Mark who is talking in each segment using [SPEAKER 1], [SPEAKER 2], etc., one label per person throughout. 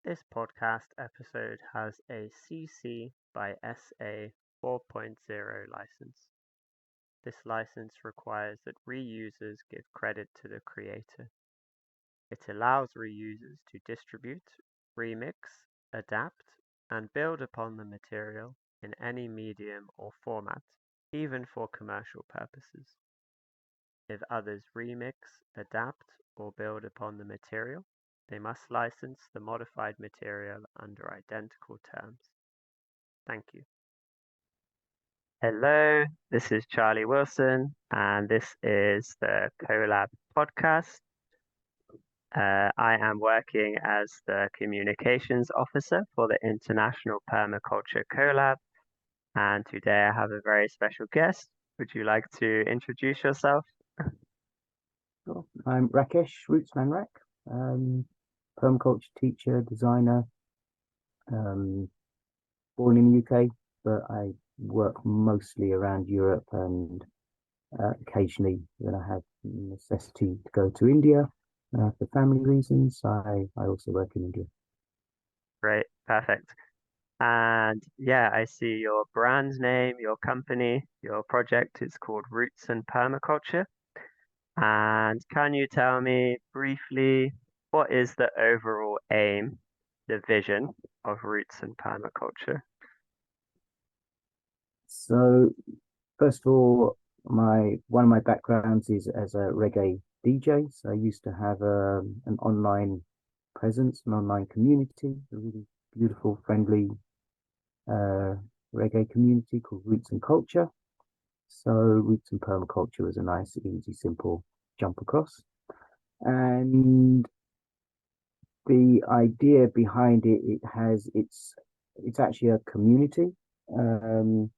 [SPEAKER 1] This podcast episode has a CC by SA 4.0 license. This license requires that reusers give credit to the creator. It allows reusers to distribute, remix, adapt, and build upon the material in any medium or format, even for commercial purposes. If others remix, adapt, or build upon the material, they must license the modified material under identical terms. Thank you. Hello, this is Charlie Wilson, and this is the Collab podcast. I am working as the communications officer for the International Permaculture Collab, and today I have a very special guest. Would you like to introduce yourself?
[SPEAKER 2] Sure. I'm Rakesh Rootsman Rak, permaculture teacher, designer, born in the UK, but I work mostly around Europe and occasionally when I have necessity to go to India for family reasons, I also work in India.
[SPEAKER 1] Great, perfect. And yeah, I see your brand name, your company, your project is called Roots and Permaculture. And can you tell me briefly what is the overall aim, the vision of Roots and Permaculture?
[SPEAKER 2] So first of all, one of my backgrounds is as a reggae DJ. So I used to have an online presence, an online community, a really beautiful, friendly reggae community called Roots and Culture. So Roots and Permaculture was a nice, easy, simple jump across. And the idea behind it's actually a community, um,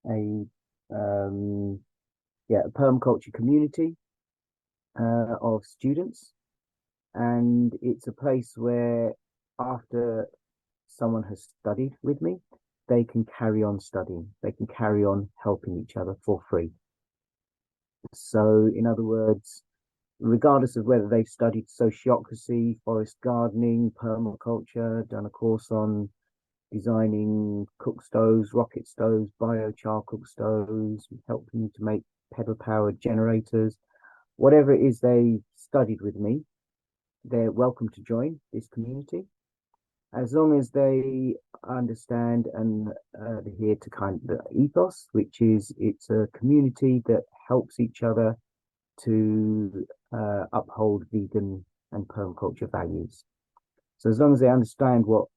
[SPEAKER 2] a a permaculture community of students, and it's a place where after someone has studied with me, they can carry on studying. They can carry on helping each other for free. So, in other words, regardless of whether they've studied sociocracy, forest gardening, permaculture, done a course on designing cook stoves, rocket stoves, biochar cook stoves, helping to make pedal powered generators, whatever it is they studied with me, they're welcome to join this community as long as they understand and adhere to kind of the ethos, which is it's a community that helps each other to uphold vegan and permaculture values. So as long as they understand what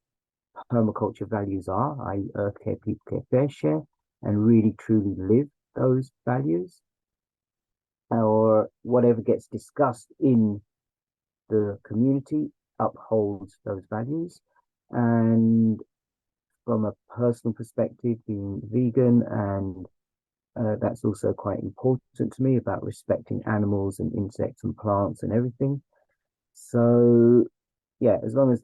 [SPEAKER 2] permaculture values are, i.e. earth care, people care, fair share, and really truly live those values, or whatever gets discussed in the community upholds those values. And from a personal perspective, being vegan, and that's also quite important to me about respecting animals and insects and plants and everything. So yeah, as long as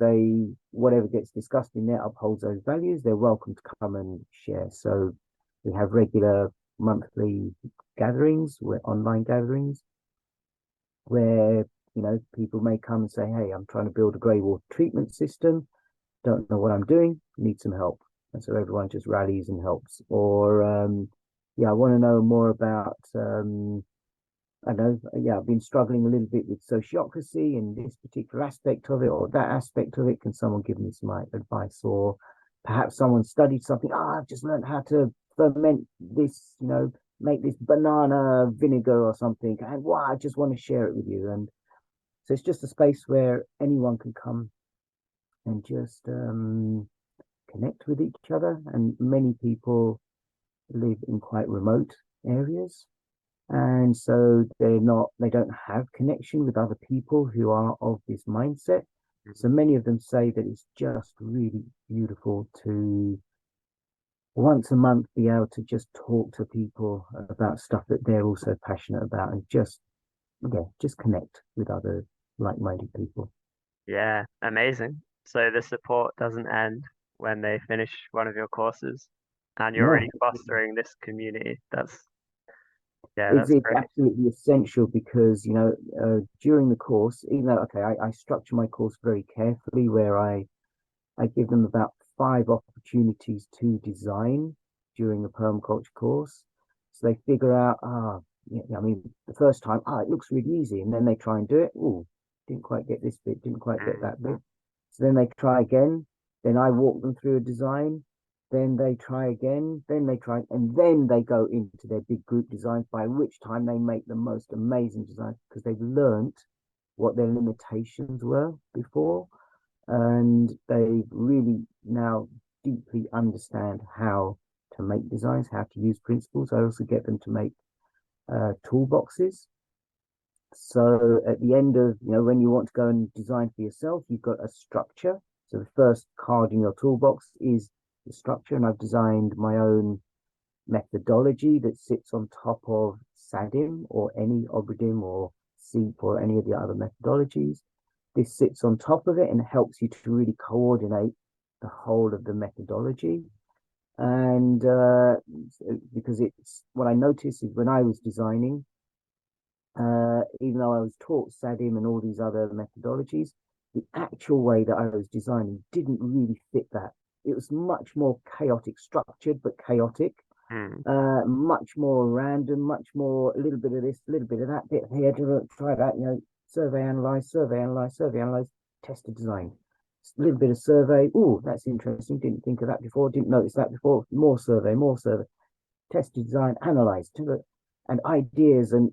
[SPEAKER 2] whatever gets discussed in there upholds those values, they're welcome to come and share. So we have regular monthly gatherings, online gatherings, where people may come and say, "Hey, I'm trying to build a grey water treatment system. Don't know what I'm doing. Need some help." And so everyone just rallies and helps. Or I want to know more about I know, yeah, I've been struggling a little bit with sociocracy and this particular aspect of it or that aspect of it. Can someone give me some advice? Or perhaps someone studied something. I've just learned how to ferment this, make this banana vinegar or something. And wow, I just want to share it with you. And so it's just a space where anyone can come and just connect with each other. And many people live in quite remote areas. And so they don't have connection with other people who are of this mindset. So many of them say that it's just really beautiful to once a month be able to just talk to people about stuff that they're also passionate about and just connect with other like-minded people.
[SPEAKER 1] Yeah, amazing. So the support doesn't end when they finish one of your courses, and you're
[SPEAKER 2] No,
[SPEAKER 1] really fostering this community. Yeah,
[SPEAKER 2] it's
[SPEAKER 1] that's
[SPEAKER 2] it's
[SPEAKER 1] great.
[SPEAKER 2] absolutely essential because during the course, even though I structure my course very carefully, where I I give them about 5 opportunities to design during a permaculture course. So they figure out, yeah, I mean, the first time, it looks really easy. And then they try and do it. Oh, didn't quite get this bit, didn't quite get that bit. So then they try again. Then I walk them through a design. Then they try again. Then they try, and then they go into their big group designs, by which time they make the most amazing designs because they've learned what their limitations were before. And they really now deeply understand how to make designs, how to use principles. I also get them to make toolboxes. So at the end of, when you want to go and design for yourself, you've got a structure. So the first card in your toolbox is the structure, and I've designed my own methodology that sits on top of SADIM or any Obridim or SEEP or any of the other methodologies. This sits on top of it and helps you to really coordinate the whole of the methodology. And because it's what I noticed is when I was designing, even though I was taught SADIM and all these other methodologies, the actual way that I was designing didn't really fit that. It was much more chaotic, structured, but chaotic. Much more random, much more a little bit of this, a little bit of that, bit here, try that, survey, analyze, survey, analyze, survey, analyze, test a design. A little bit of survey. Oh, that's interesting. Didn't think of that before. Didn't notice that before. More survey, test a design, analyze, and ideas. And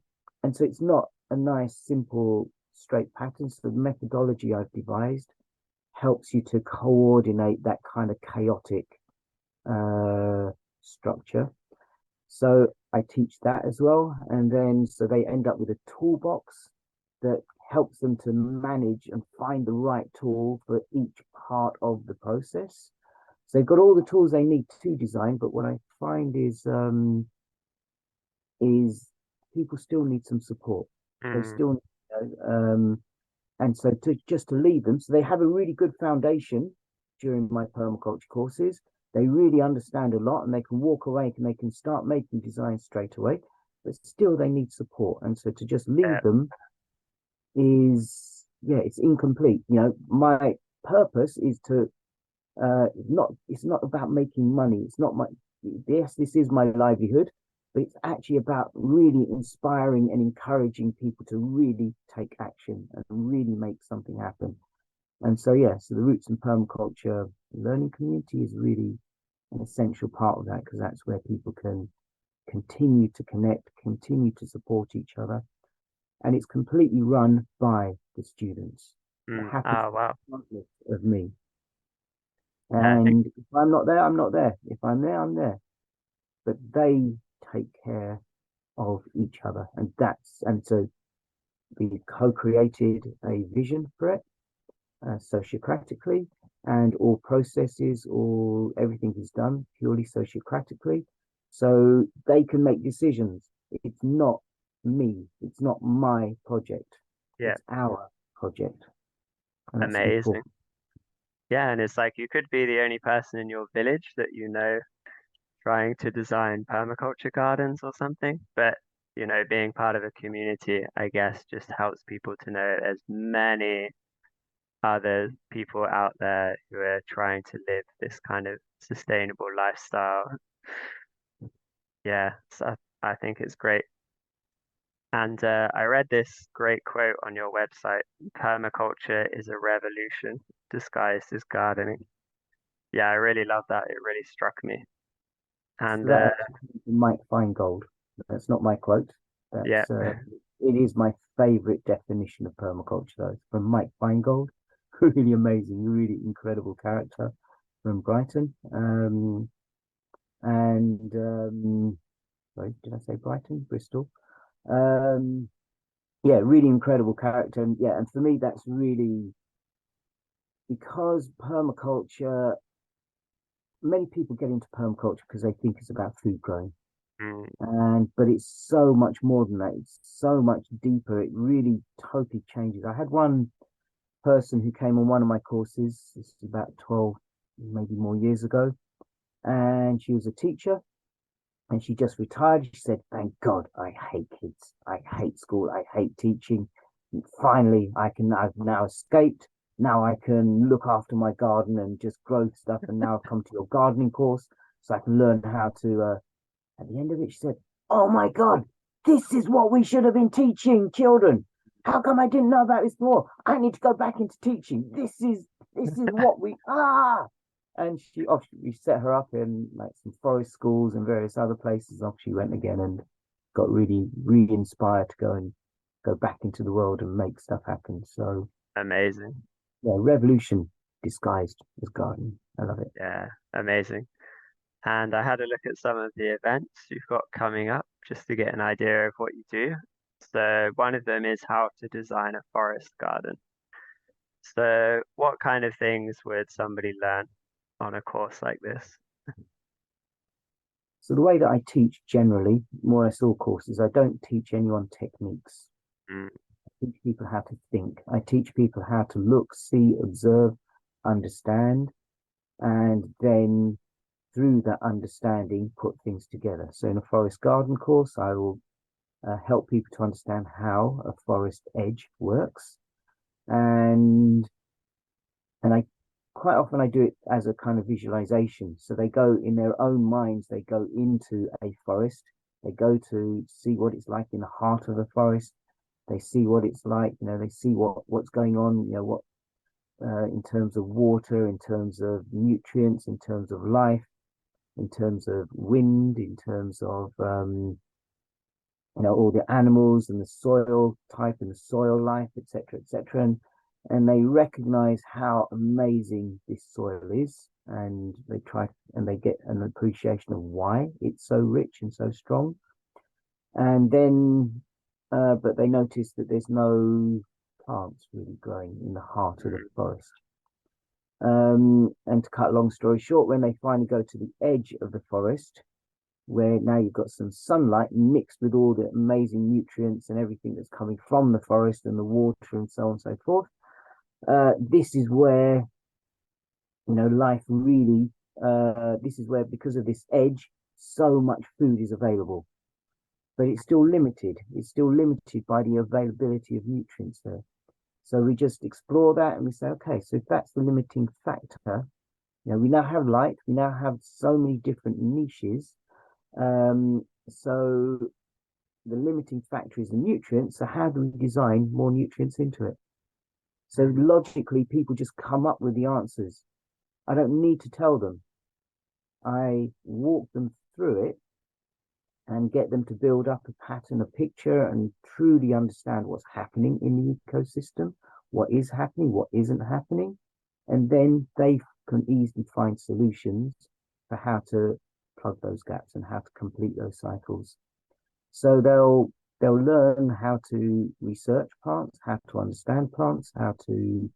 [SPEAKER 2] so it's not a nice, simple, straight pattern. So the methodology I've devised helps you to coordinate that kind of chaotic structure. So I teach that as well. And then so they end up with a toolbox that helps them to manage and find the right tool for each part of the process. So they've got all the tools they need to design, but what I find is people still need some support. They still and so to lead them, so they have a really good foundation during my permaculture courses. They really understand a lot and they can walk away and they can start making designs straight away, but still they need support. And so to just lead them is, it's incomplete. My purpose is to it's not about making money. It's not yes, this is my livelihood, but it's actually about really inspiring and encouraging people to really take action and really make something happen. And so, so the Roots and Permaculture learning community is really an essential part of that, because that's where people can continue to connect, continue to support each other. And it's completely run by the students.
[SPEAKER 1] Wow.
[SPEAKER 2] Of me.
[SPEAKER 1] Yeah,
[SPEAKER 2] And if I'm not there, I'm not there. If I'm there, I'm there. But they take care of each other. And so we co-created a vision for it, sociocratically, and all processes, everything is done purely sociocratically. So they can make decisions. It's not me. It's not my project. It's our project. And that's
[SPEAKER 1] amazing.
[SPEAKER 2] important.
[SPEAKER 1] Yeah, and it's like you could be the only person in your village that trying to design permaculture gardens or something, but being part of a community, I guess, just helps people to know there's many other people out there who are trying to live this kind of sustainable lifestyle. Yeah, so I think it's great. And I read this great quote on your website: permaculture is a revolution disguised as gardening. Yeah, I really love that. It really struck me. And
[SPEAKER 2] So that Mike Feingold. That's not my quote. That's it is my favorite definition of permaculture, though. It's from Mike Feingold. Really amazing, really incredible character from Brighton. Sorry, did I say Brighton? Bristol. Really incredible character. And for me, that's really because permaculture, many people get into permaculture because they think it's about food growing. But it's so much more than that. It's so much deeper. It really totally changes. I had one person who came on one of my courses, this is about 12, maybe more years ago, and she was a teacher and she just retired. She said, "Thank God, I hate kids. I hate school. I hate teaching. And finally, I've now escaped now I can look after my garden and just grow stuff. And now I've come to your gardening course, so I can learn how to. At the end of it, she said, "Oh my God, this is what we should have been teaching children. How come I didn't know about this before? I need to go back into teaching. This is what we ah." And we set her up in like some forest schools and various other places. Off she went again and got really re-inspired to go back into the world and make stuff happen. So
[SPEAKER 1] Amazing.
[SPEAKER 2] yeah, revolution disguised as gardening. I love it.
[SPEAKER 1] Yeah, amazing. And I had a look at some of the events you've got coming up just to get an idea of what you do. So one of them is how to design a forest garden. So what kind of things would somebody learn on a course like this?
[SPEAKER 2] So the way that I teach generally, more or less all courses, I don't teach anyone techniques.
[SPEAKER 1] Mm,
[SPEAKER 2] I teach people how to think. I teach people how to look, see, observe, understand, and then through that understanding, put things together. So in a forest garden course, I will help people to understand how a forest edge works, and I quite often I do it as a kind of visualization. So they go in their own minds, they go into a forest, they go to see what it's like in the heart of the forest. They see what it's like, they see what's going on, what in terms of water, in terms of nutrients, in terms of life, in terms of wind, in terms of all the animals and the soil type and the soil life, etc., etc. And they recognize how amazing this soil is, and they try and they get an appreciation of why it's so rich and so strong. And then, but they notice that there's no plants really growing in the heart of the
[SPEAKER 1] mm,
[SPEAKER 2] forest. And to cut a long story short, when they finally go to the edge of the forest, where now you've got some sunlight mixed with all the amazing nutrients and everything that's coming from the forest and the water and so on and so forth. This is where life really. This is where, because of this edge, so much food is available, but it's still limited. It's still limited by the availability of nutrients there. So we just explore that and we say, okay, so if that's the limiting factor, we now have light. We now have so many different niches. So the limiting factor is the nutrients. So how do we design more nutrients into it? So
[SPEAKER 1] mm,
[SPEAKER 2] logically, people just come up with the answers. I don't need to tell them. I walk them through it and get them to build up a pattern, a picture, and truly understand what's happening in the ecosystem, what is happening, what isn't happening. And then they can easily find solutions for how to plug those gaps and how to complete those cycles. So they'll learn how to research plants, how to understand plants, how to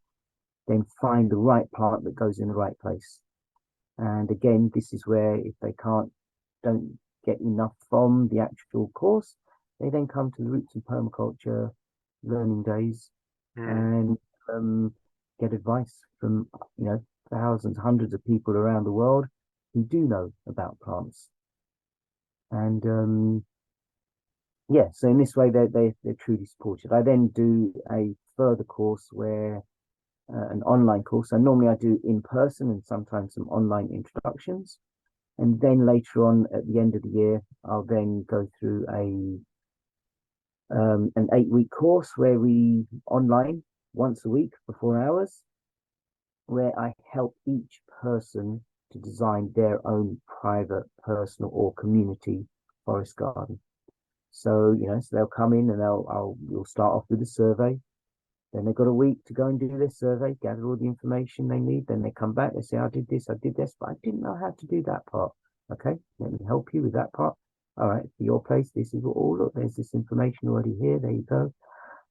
[SPEAKER 2] then find the right plant that goes in the right place. And again, this is where if they don't get enough from the actual course, they then come to the Roots and Permaculture learning days
[SPEAKER 1] mm.
[SPEAKER 2] and get advice from thousands, hundreds of people around the world who do know about plants. And yeah, so in this way they're truly supported. I then do a further course where an online course. So normally I do in person and sometimes some online introductions. And then later on at the end of the year, I'll then go through an 8-week course where we online once a week for 4 hours, where I help each person to design their own private, personal, or community forest garden. So so they'll come in and we'll start off with a survey. Then they've got a week to go and do this survey, gather all the information they need. Then they come back, they say, I did this, but I didn't know how to do that part. Okay, let me help you with that part. All right, for your place, this is what, oh, look, there's this information already here. There you go.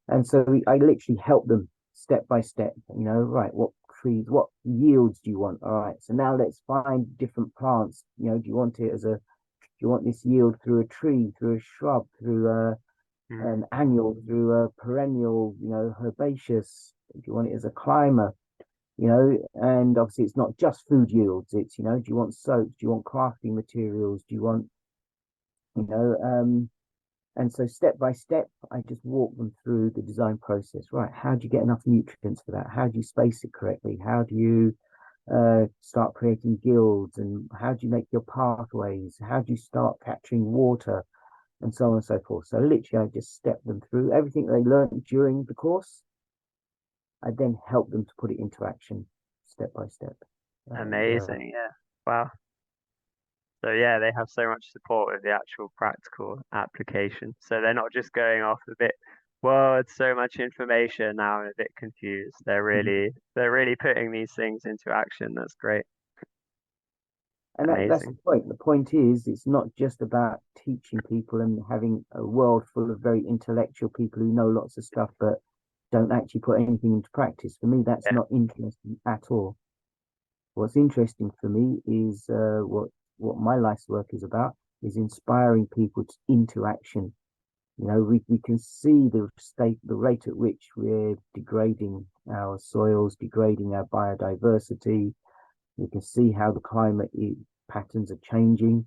[SPEAKER 2] And so I literally help them step by step, right, what trees, what yields do you want? All right, so now let's find different plants. Do you want it do you want this yield through a tree, through a shrub, through
[SPEAKER 1] Mm,
[SPEAKER 2] an annual, through a perennial, herbaceous? Do you want it as a climber? And obviously it's not just food yields. It's, do you want soaps? Do you want crafting materials? Do you want, you know, um, And so step by step, I just walk them through the design process. Right, how do you get enough nutrients for that? How do you space it correctly? How do you start creating guilds? And how do you make your pathways? How do you start capturing water? And so on and so forth. So literally, I just step them through everything they learned during the course. I then help them to put it into action step by step. And
[SPEAKER 1] Amazing. Yeah. Wow. So yeah, they have so much support with the actual practical application. So they're not just going off a bit, well, it's so much information now, I'm a bit confused. They're really putting these things into action. That's great.
[SPEAKER 2] that's the
[SPEAKER 1] Amazing.
[SPEAKER 2] point. The point is, it's not just about teaching people and having a world full of very intellectual people who know lots of stuff, but don't actually put anything into practice. For me, that's
[SPEAKER 1] Yeah.
[SPEAKER 2] not interesting at all. What's interesting for me is what my life's work is about is inspiring people into action. You know, we can see the rate at which we're degrading our soils, degrading our biodiversity. We can see how the patterns are changing,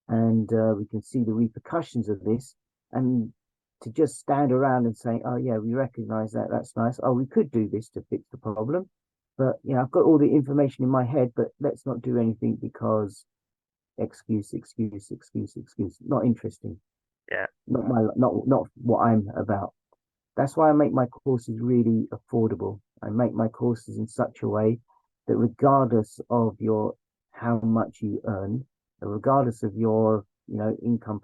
[SPEAKER 2] and we can see the repercussions of this. And to just stand around and say, "Oh yeah, we recognise that. That's nice. Oh, we could do this to fix the problem." But I've got all the information in my head, but let's not do anything because excuse, excuse, excuse, excuse. Not interesting.
[SPEAKER 1] Yeah.
[SPEAKER 2] Not what I'm about. That's why I make my courses really affordable. I make my courses in such a way that regardless of your how much you earn, regardless of your income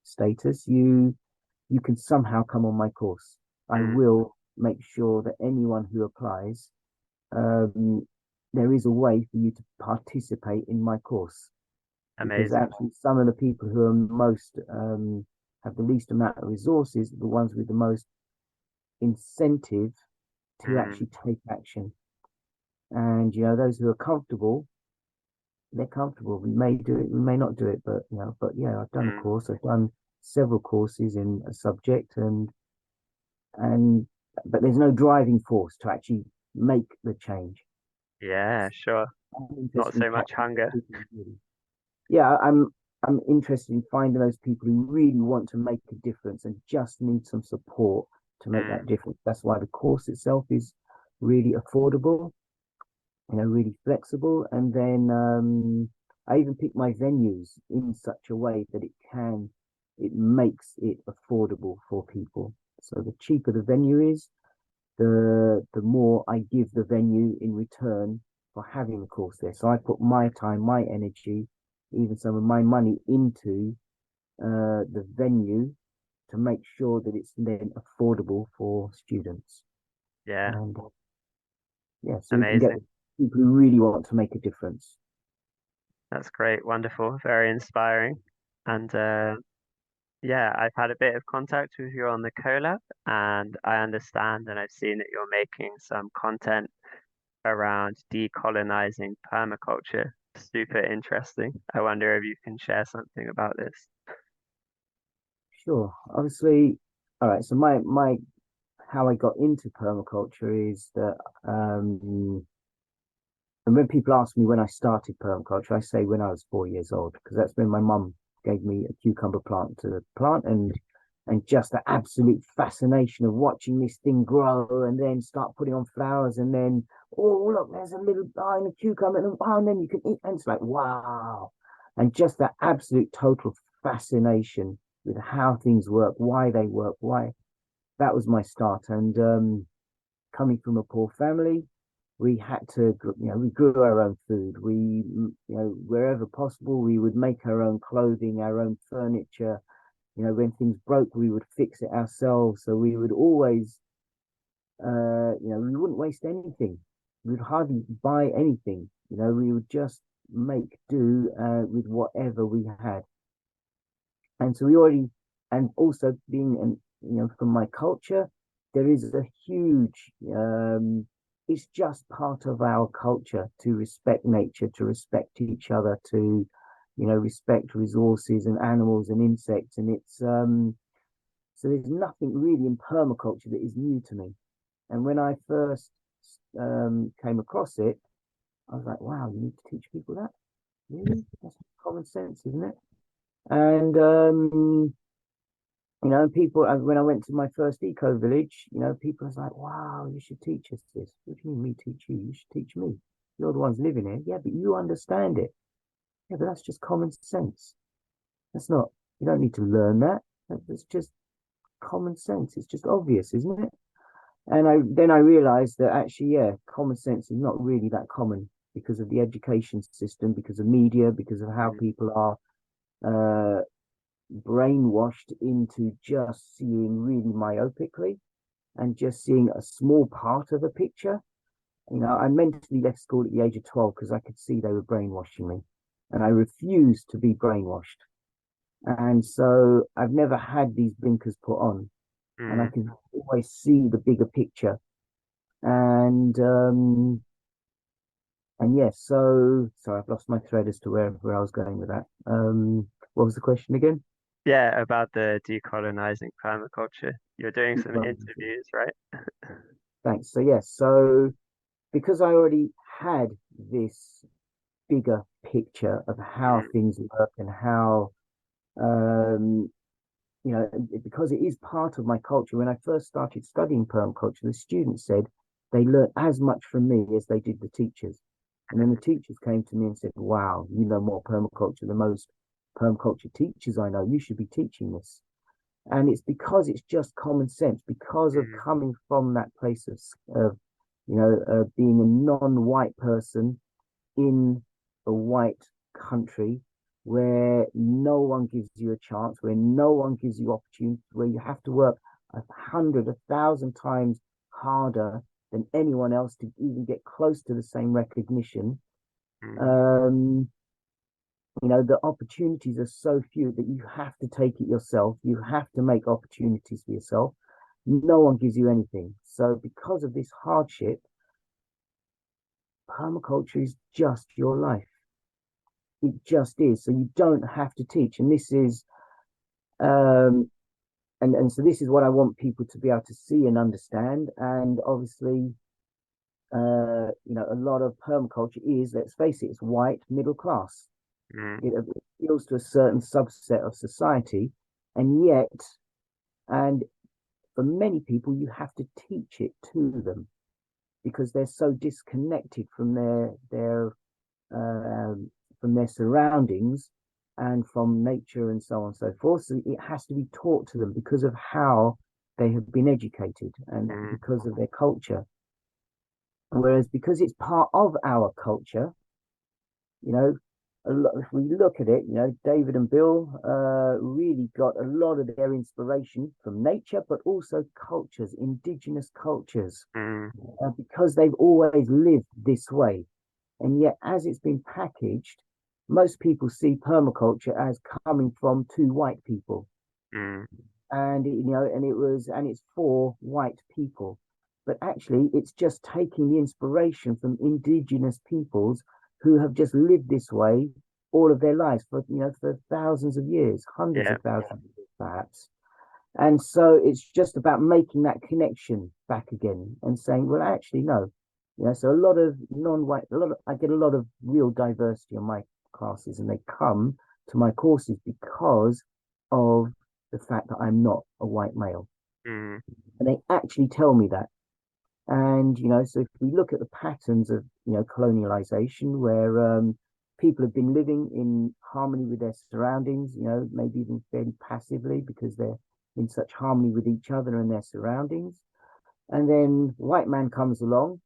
[SPEAKER 2] status, you can somehow come on my course. I
[SPEAKER 1] Mm,
[SPEAKER 2] will make sure that anyone who applies, um, there is a way for you to participate in my course because
[SPEAKER 1] amazing.
[SPEAKER 2] actually some of the people who are most have the least amount of resources are the ones with the most incentive to
[SPEAKER 1] Mm,
[SPEAKER 2] actually take action. And those who are comfortable, they're comfortable. We may do it, we may not do it, but yeah, I've done a
[SPEAKER 1] mm.
[SPEAKER 2] course. I've done several courses in a subject, and but there's no driving force to actually make the change.
[SPEAKER 1] Yeah, sure.
[SPEAKER 2] I'm
[SPEAKER 1] Not
[SPEAKER 2] interested in
[SPEAKER 1] so much
[SPEAKER 2] catching those
[SPEAKER 1] hunger.
[SPEAKER 2] people who really. Yeah, I'm interested in finding those people who really want to make a difference and just need some support to make that
[SPEAKER 1] Mm,
[SPEAKER 2] difference. That's why the course itself is really affordable, really flexible. And then I even pick my venues in such a way that it makes it affordable for people. So the cheaper the venue is, the more I give the venue in return for having the course there. So I put my time, my energy, even some of my money into the venue to make sure that it's then affordable for students.
[SPEAKER 1] yeah,
[SPEAKER 2] And yeah, so we can get
[SPEAKER 1] amazing.
[SPEAKER 2] the people who really want to make a difference.
[SPEAKER 1] That's great. Wonderful. Very inspiring. And yeah, I've had a bit of contact with you on the collab, and I understand and I've seen that you're making some content around decolonizing permaculture. Super interesting. I wonder if you can share something about this.
[SPEAKER 2] Sure. Obviously, all right. So my how I got into permaculture is that and when people ask me when I started permaculture, I say when I was 4 years old because that's when my mum gave me a cucumber plant to plant and just the absolute fascination of watching this thing grow and then start putting on flowers and then oh look there's a little in a cucumber and then you can eat and it's like wow and just that absolute total fascination with how things work, why they work, why that was my start. And coming from a poor family, we had to, we grew our own food. Wherever possible, we would make our own clothing, our own furniture. When things broke, we would fix it ourselves. So we would always, we wouldn't waste anything. We would hardly buy anything. We would just make do with whatever we had. And so we already, and also being, from my culture, there is a huge, it's just part of our culture to respect nature, to respect each other, to, respect resources and animals and insects. And so there's nothing really in permaculture that is new to me. And when I first came across it, I was like, wow, you need to teach people that? Really? That's common sense, isn't it? And people, when I went to my first eco village, people was like, wow, you should teach us this. What do you mean, me teach you? You should teach me. You're the ones living here. Yeah, but you understand it. Yeah, but that's just common sense. That's not, you don't need to learn that. That's just common sense. It's just obvious, isn't it? And I realized that actually, yeah, common sense is not really that common because of the education system, because of media, because of how
[SPEAKER 1] Mm,
[SPEAKER 2] people are uh, brainwashed into just seeing really myopically and just seeing a small part of a picture. I mentally left school at the age of 12 because I could see they were brainwashing me, and I refused to be brainwashed. And so I've never had these blinkers put on, and I
[SPEAKER 1] mm.
[SPEAKER 2] can always see the bigger picture. And yes, so sorry, I've lost my thread as to where I was going with that. What was the question again?
[SPEAKER 1] Yeah, about the decolonizing permaculture. You're doing some interviews, right?
[SPEAKER 2] Thanks. So yes, so because I already had this bigger picture of how
[SPEAKER 1] Mm,
[SPEAKER 2] things work and how um, because it is part of my culture. When I first started studying permaculture, the students said they learned as much from me as they did the teachers. And then the teachers came to me and said, wow, you know more permaculture than most permaculture teachers I know. You should be teaching this. And it's because it's just common sense, because of
[SPEAKER 1] mm,
[SPEAKER 2] coming from that place of being a non-white person in a white country where no one gives you a chance, where no one gives you opportunity, where you have to work 100, 1,000 times harder than anyone else to even get close to the same recognition.
[SPEAKER 1] mm,
[SPEAKER 2] Um, the opportunities are so few that you have to take it yourself. You have to make opportunities for yourself. No one gives you anything. So, because of this hardship, permaculture is just your life. It just is. So you don't have to teach. And this is um and so this is what I want people to be able to see and understand. And obviously, a lot of permaculture is, let's face it, it's white middle class.
[SPEAKER 1] mm,
[SPEAKER 2] It appeals to a certain subset of society, and yet, and for many people, you have to teach it to them because they're so disconnected um, from their surroundings and from nature and so on and so forth. So it has to be taught to them because of how they have been educated and
[SPEAKER 1] mm,
[SPEAKER 2] because of their culture. Whereas because it's part of our culture, you know, if we look at it, David and Bill really got a lot of their inspiration from nature, but also cultures, indigenous cultures,
[SPEAKER 1] mm,
[SPEAKER 2] because they've always lived this way. And yet, as it's been packaged, most people see permaculture as coming from two white people.
[SPEAKER 1] mm,
[SPEAKER 2] And it's for white people. But actually, it's just taking the inspiration from indigenous peoples who have just lived this way all of their lives for thousands of years, hundreds
[SPEAKER 1] yeah.
[SPEAKER 2] of thousands of years, perhaps. And so it's just about making that connection back again and saying, well, actually, no. So a lot of non-white, I get a lot of real diversity on my classes, and they come to my courses because of the fact that I'm not a white male.
[SPEAKER 1] Mm,
[SPEAKER 2] And they actually tell me that. And, so if we look at the patterns of, colonialization, where people have been living in harmony with their surroundings, maybe even fairly passively because they're in such harmony with each other and their surroundings. And then white man comes along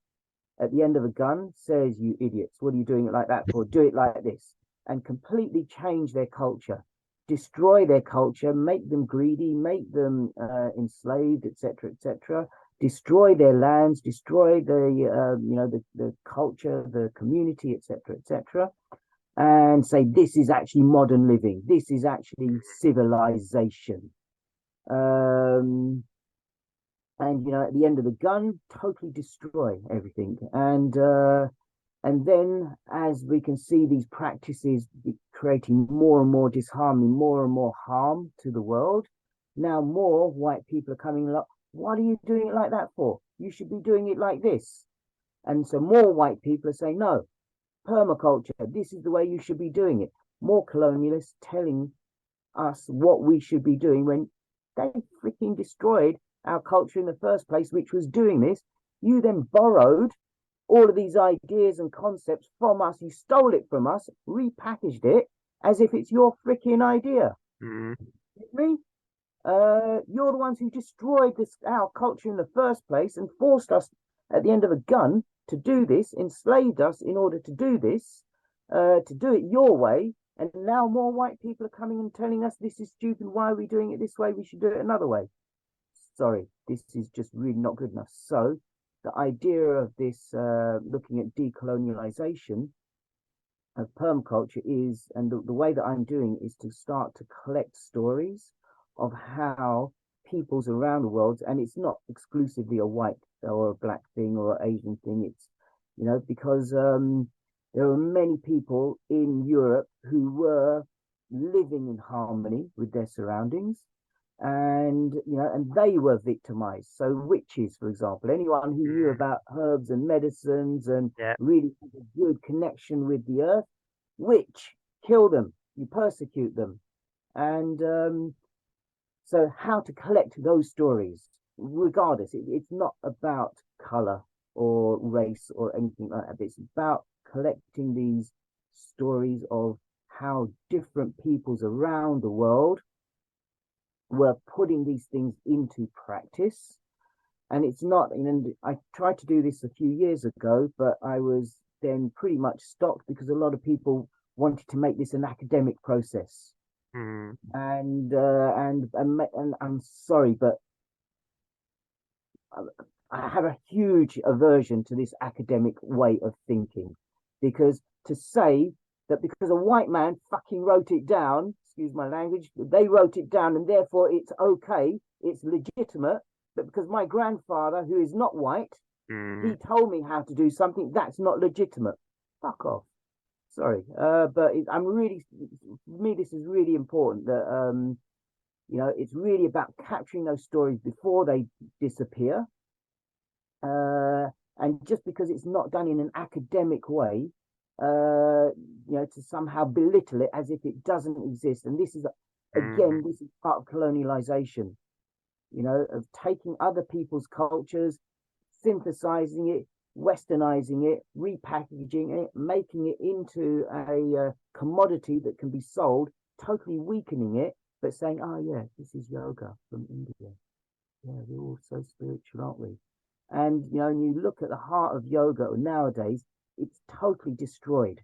[SPEAKER 2] at the end of a gun, says, you idiots, what are you doing it like that for? Do it like this. And completely change their culture, destroy their culture, make them greedy, make them enslaved, etc., etc., destroy their lands, destroy the culture, the community, etc., etc., and say this is actually modern living, this is actually civilization. Um, and at the end of the gun, totally destroy everything. And then, as we can see, these practices creating more and more disharmony, more and more harm to the world. Now, more white people are coming along. What are you doing it like that for? You should be doing it like this. And so, more white people are saying, no, permaculture, this is the way you should be doing it. More colonialists telling us what we should be doing when they freaking destroyed our culture in the first place, which was doing this. You then borrowed all of these ideas and concepts from us. You stole it from us, repackaged it as if it's your freaking idea.
[SPEAKER 1] Mm.
[SPEAKER 2] Me? You're the ones who destroyed our culture in the first place and forced us at the end of a gun to do this, enslaved us in order to do this, to do it your way. And now more white people are coming and telling us this is stupid. Why are we doing it this way? We should do it another way. Sorry, this is just really not good enough. So the idea of this looking at decolonialization of permaculture is, and the way that I'm doing is to start to collect stories of how peoples around the world, and it's not exclusively a white or a black thing or an Asian thing. It's, because there are many people in Europe who were living in harmony with their surroundings, and they were victimized. So witches, for example, anyone who knew about herbs and medicines and
[SPEAKER 1] Yeah.
[SPEAKER 2] really had a good connection with the earth, witch, kill them, you persecute them. And so how to collect those stories, regardless, it's not about color or race or anything like that. It's about collecting these stories of how different peoples around the world were putting these things into practice. And it's not, and I tried to do this a few years ago, but I was then pretty much stopped because a lot of people wanted to make this an academic process.
[SPEAKER 1] Mm.
[SPEAKER 2] And I'm sorry, but I have a huge aversion to this academic way of thinking, because to say that because a white man fucking wrote it down, excuse my language, they wrote it down and therefore it's okay, it's legitimate, but because my grandfather, who is not white, he told me how to do something, that's not legitimate. Fuck off. Sorry, but I'm really, for me, this is really important that it's really about capturing those stories before they disappear. And just because it's not done in an academic way, to somehow belittle it as if it doesn't exist. And this is, again, this is part of colonialization, of taking other people's cultures, synthesizing it, westernizing it, repackaging it, making it into a commodity that can be sold, totally weakening it, but saying, oh, yeah, this is yoga from India. Yeah, we're all so spiritual, aren't we? And, and you look at the heart of yoga nowadays, it's totally destroyed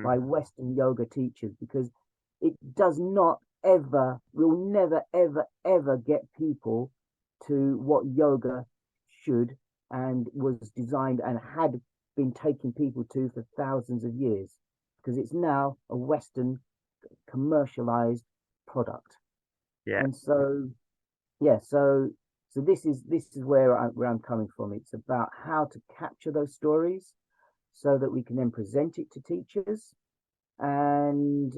[SPEAKER 2] by Western yoga teachers because it does not ever, will never, ever, ever get people to what yoga should and was designed and had been taking people to for thousands of years, because it's now a Western commercialized product.
[SPEAKER 1] Yeah.
[SPEAKER 2] And so, yeah, so this is where I'm coming from. It's about how to capture those stories so that we can then present it to teachers, and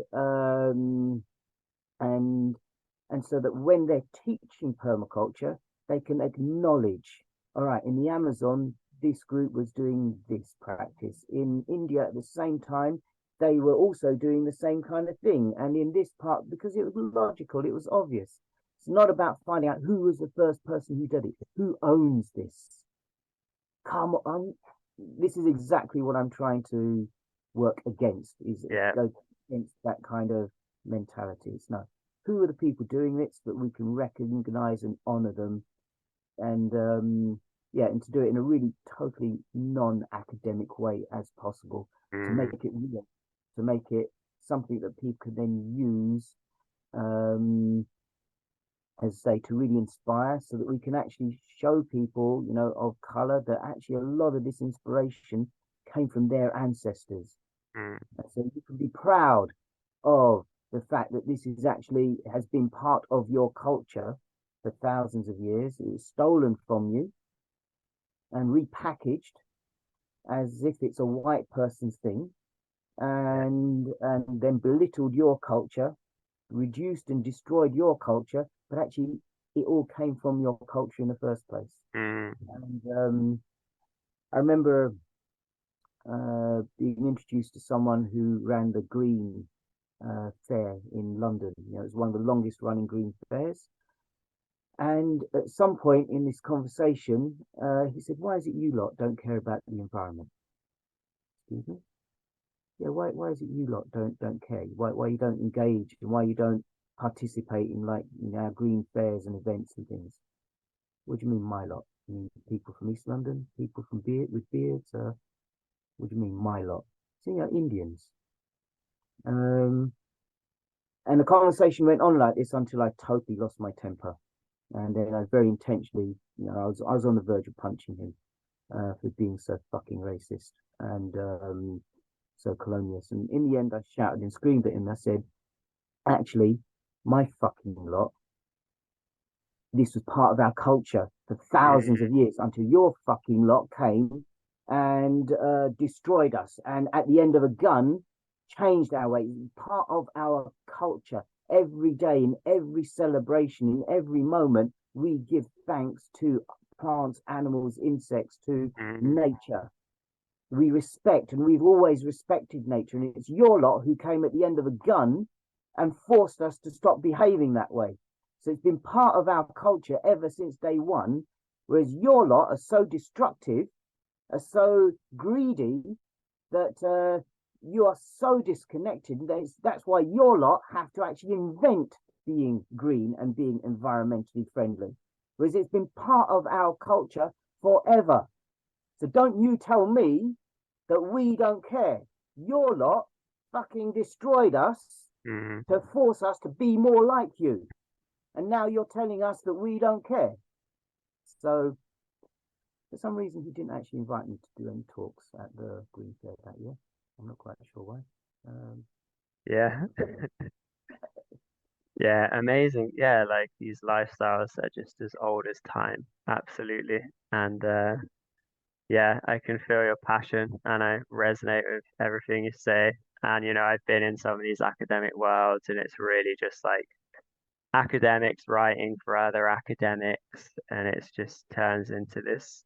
[SPEAKER 2] so that when they're teaching permaculture, they can acknowledge, all right, in the Amazon, this group was doing this practice. In India, at the same time, they were also doing the same kind of thing. And in this part, because it was logical, it was obvious. It's not about finding out who was the first person who did it, who owns this. Come on, this is exactly what I'm trying to work against, is go against that kind of mentality. It's no, who are the people doing this that we can recognize and honor them, and and to do it in a really totally non-academic way as possible, to make it real, to make it something that people can then use, as I say, to really inspire, so that we can actually show people, of color, that actually a lot of this inspiration came from their ancestors. So you can be proud of the fact that this is actually has been part of your culture for thousands of years. It was stolen from you and repackaged as if it's a white person's thing, and then belittled your culture, reduced and destroyed your culture, but actually it all came from your culture in the first place. And I remember being introduced to someone who ran the green fair in London. You know, it's one of the longest running green fairs. And at some point in this conversation, he said, "Why is it you lot don't care about the environment?" Excuse me? Yeah, why is it you lot don't care? Why you don't engage and why you don't participate in like our green fairs and events and things? What do you mean my lot? You mean people from East London, people from with beards? What do you mean my lot? So, Indians. Um, and the conversation went on like this until I totally lost my temper. And then I very intentionally, I was on the verge of punching him for being so fucking racist and so colonialist. And in the end, I shouted and screamed at him. I said, "Actually, my fucking lot, this was part of our culture for thousands
[SPEAKER 1] Mm,
[SPEAKER 2] of years until your fucking lot came and destroyed us. And at the end of a gun, changed our way. Part of our culture. Every day, in every celebration, in every moment, we give thanks to plants, animals, insects, to
[SPEAKER 1] mm,
[SPEAKER 2] nature. We respect, and we've always respected nature. And it's your lot who came at the end of a gun and forced us to stop behaving that way. So it's been part of our culture ever since day one. Whereas your lot are so destructive, are so greedy that you are so disconnected. That's why your lot have to actually invent being green and being environmentally friendly. Whereas it's been part of our culture forever. So don't you tell me that we don't care. Your lot fucking destroyed us
[SPEAKER 1] mm.
[SPEAKER 2] to force us to be more like you. And now you're telling us that we don't care. So for some reason, he didn't actually invite me to do any talks at the Green Fair that year. I'm not quite sure why. Um, yeah.
[SPEAKER 1] Yeah. Yeah, amazing. Yeah, like these lifestyles are just as old as time. Absolutely. And yeah, I can feel your passion and I resonate with everything you say. And I've been in some of these academic worlds and it's really just like academics writing for other academics and it's just turns into this,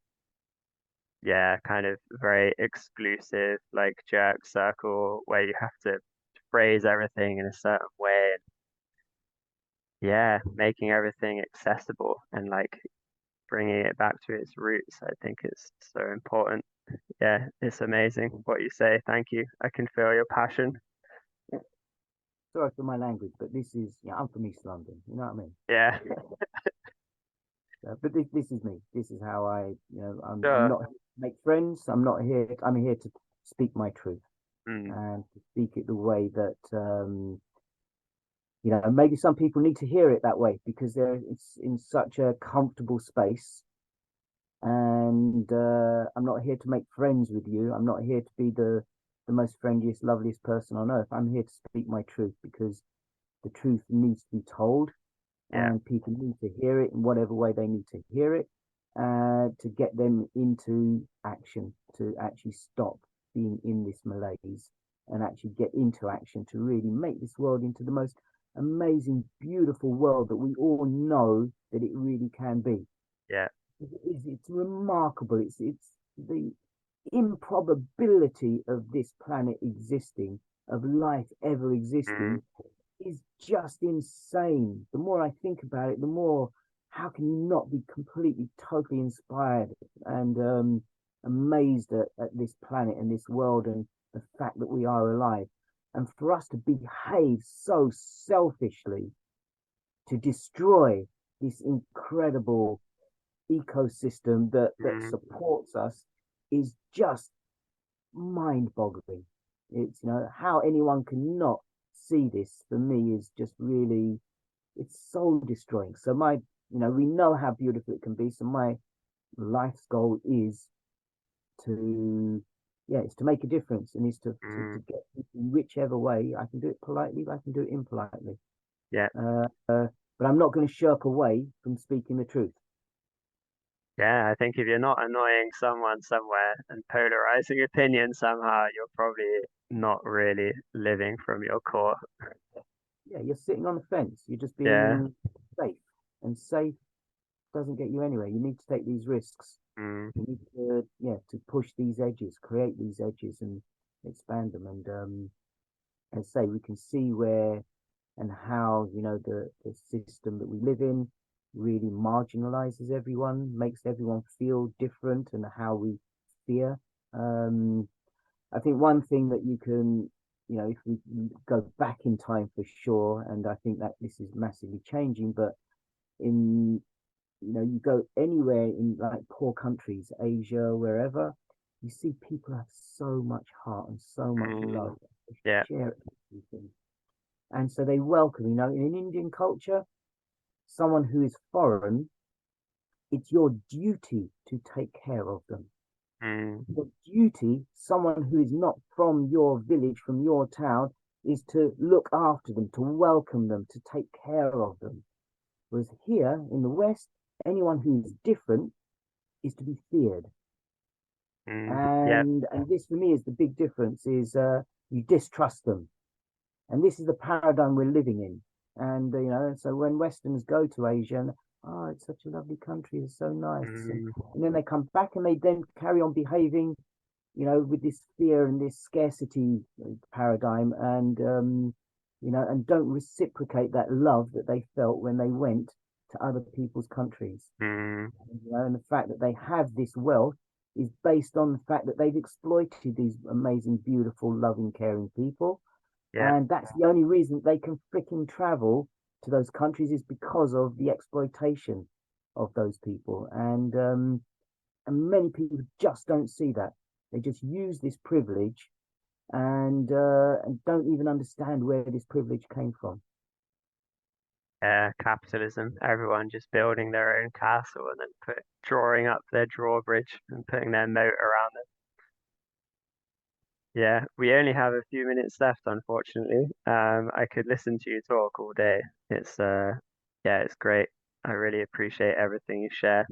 [SPEAKER 1] yeah, kind of very exclusive, like jerk circle where you have to phrase everything in a certain way. Yeah, making everything accessible and like bringing it back to its roots, I think it's so important. Yeah, it's amazing what you say. Thank you. I can feel your passion.
[SPEAKER 2] Sorry for my language, but this is, I'm from East London. You know what I mean?
[SPEAKER 1] Yeah,
[SPEAKER 2] But this is me. This is how I'm
[SPEAKER 1] sure.
[SPEAKER 2] not here to make friends. I'm here to speak my truth
[SPEAKER 1] Mm,
[SPEAKER 2] and to speak it the way that, maybe some people need to hear it that way because it's in such a comfortable space. And I'm not here to make friends with you. I'm not here to be the most friendliest, loveliest person on earth. I'm here to speak my truth because the truth needs to be told,
[SPEAKER 1] yeah,
[SPEAKER 2] and people need to hear it in whatever way they need to hear it, to get them into action, to actually stop being in this malaise and actually get into action to really make this world into the most amazing, beautiful world that we all know that it really can be.
[SPEAKER 1] yeah.
[SPEAKER 2] It's remarkable. It's the improbability of this planet existing, of life ever
[SPEAKER 1] Mm,
[SPEAKER 2] existing, is just insane. The more I think about it, the more how can you not be completely, totally inspired and amazed at this planet and this world and the fact that we are alive. And for us to behave so selfishly to destroy this incredible ecosystem that
[SPEAKER 1] mm,
[SPEAKER 2] supports us is just mind-boggling. It's how anyone can not see this for me is just really it's soul destroying. So we know how beautiful it can be. So my life's goal is to it's to make a difference and is to
[SPEAKER 1] mm.
[SPEAKER 2] get in whichever way I can do it politely, I can do it impolitely.
[SPEAKER 1] Yeah,
[SPEAKER 2] But I'm not going to shirk away from speaking the truth.
[SPEAKER 1] yeah. I think if you're not annoying someone somewhere and polarizing opinion somehow, you're probably not really living from your core.
[SPEAKER 2] Yeah, you're sitting on the fence. You're just
[SPEAKER 1] Yeah.
[SPEAKER 2] being safe, and safe doesn't get you anywhere. You need to take these risks.
[SPEAKER 1] Mm,
[SPEAKER 2] You need to push these edges, create these edges, and expand them. as I say, we can see where and how, the system that we live in really marginalizes everyone, makes everyone feel different, and how we fear. Um, I think one thing that you can, if we go back in time for sure, and I think that this is massively changing, but in, you go anywhere in like poor countries, Asia, wherever, you see people have so much heart and so much love.
[SPEAKER 1] Mm,
[SPEAKER 2] They
[SPEAKER 1] yeah.
[SPEAKER 2] share everything. And so they welcome, in an Indian culture, someone who is foreign, it's your duty to take care of them.
[SPEAKER 1] Mm,
[SPEAKER 2] Your duty, someone who is not from your village, from your town, is to look after them, to welcome them, to take care of them. Whereas here in the West, anyone who is different is to be feared.
[SPEAKER 1] yeah.
[SPEAKER 2] And this for me is the big difference is you distrust them. And this is the paradigm we're living in. And so when Westerners go to Asia, and oh, it's such a lovely country, it's so nice,
[SPEAKER 1] Mm,
[SPEAKER 2] and then they come back and they then carry on behaving, with this fear and this scarcity paradigm, and don't reciprocate that love that they felt when they went to other people's countries.
[SPEAKER 1] mm,
[SPEAKER 2] And the fact that they have this wealth is based on the fact that they've exploited these amazing, beautiful, loving, caring people,
[SPEAKER 1] yeah.
[SPEAKER 2] and that's the only reason they can freaking travel to those countries is because of the exploitation of those people. And many people just don't see that. They just use this privilege and don't even understand where this privilege came from.
[SPEAKER 1] Capitalism. Everyone just building their own castle and then drawing up their drawbridge and putting their moat around it. Yeah, we only have a few minutes left, unfortunately. I could listen to you talk all day. Yeah, it's great. I really appreciate everything you share.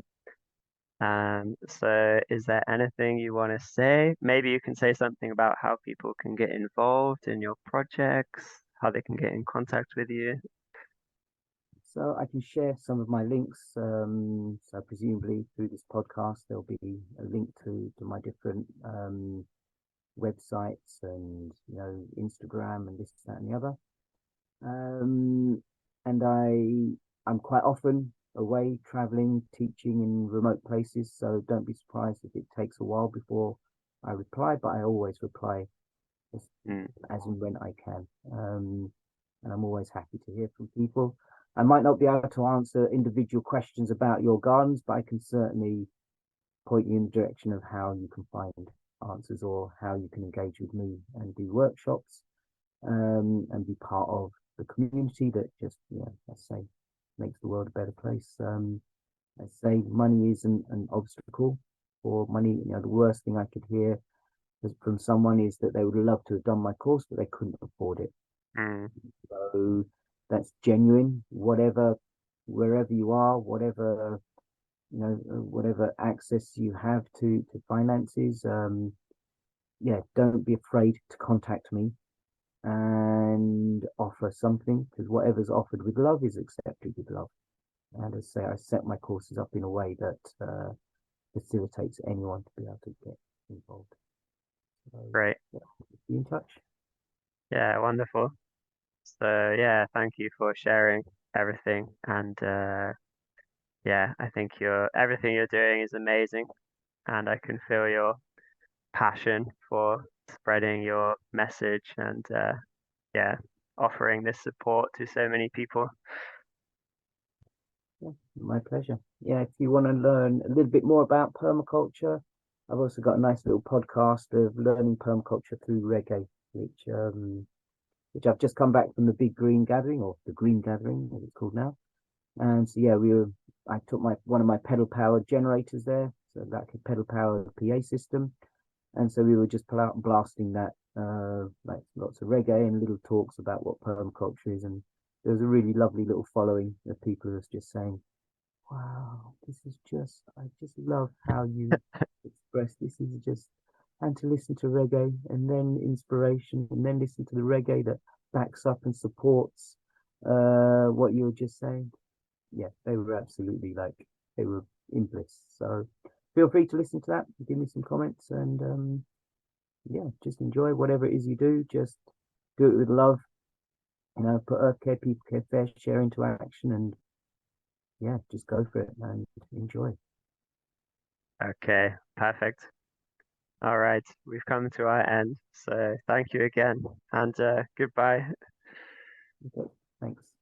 [SPEAKER 1] So is there anything you want to say? Maybe you can say something about how people can get involved in your projects, how they can get in contact with you.
[SPEAKER 2] So I can share some of my links. So presumably through this podcast, there'll be a link to my different websites and Instagram and this, that, and the other. And I'm quite often away traveling, teaching in remote places. So don't be surprised if it takes a while before I reply, but I always reply as,
[SPEAKER 1] Mm,
[SPEAKER 2] as and when I can. And I'm always happy to hear from people. I might not be able to answer individual questions about your gardens, but I can certainly point you in the direction of how you can find answers or how you can engage with me and do workshops, and be part of the community that just, let's say, makes the world a better place. Let's say money isn't an obstacle, or money, the worst thing I could hear from someone is that they would love to have done my course, but they couldn't afford it.
[SPEAKER 1] mm,
[SPEAKER 2] So that's genuine, wherever you are, whatever access you have to finances. Yeah, don't be afraid to contact me and offer something, because whatever's offered with love is accepted with love. And as I say, I set my courses up in a way that facilitates anyone to be able to get involved. So,
[SPEAKER 1] great.
[SPEAKER 2] yeah, be in touch.
[SPEAKER 1] Yeah, wonderful. So yeah, thank you for sharing everything. And yeah, I think everything you're doing is amazing, and I can feel your passion for spreading your message and yeah, offering this support to so many people.
[SPEAKER 2] Yeah, my pleasure. Yeah, if you want to learn a little bit more about permaculture, I've also got a nice little podcast of learning permaculture through reggae, which I've just come back from the Big Green Gathering, or the Green Gathering, as it's called now. And so yeah, I took one of my pedal powered generators there, so that could pedal power the PA system, and so we were just pull out and blasting that, like lots of reggae and little talks about what permaculture is, and there was a really lovely little following of people who was just saying, "Wow, I just love how you express this. Is just." And to listen to reggae and then inspiration and then listen to the reggae that backs up and supports what you were just saying. Yeah, they were absolutely they were in bliss. So feel free to listen to that, give me some comments, and yeah, just enjoy whatever it is you do. Just do it with love, put Earth Care, People Care, Fair Share into action, and yeah, just go for it and enjoy.
[SPEAKER 1] Okay, perfect. All right, we've come to our end. So thank you again and goodbye.
[SPEAKER 2] Okay, thanks.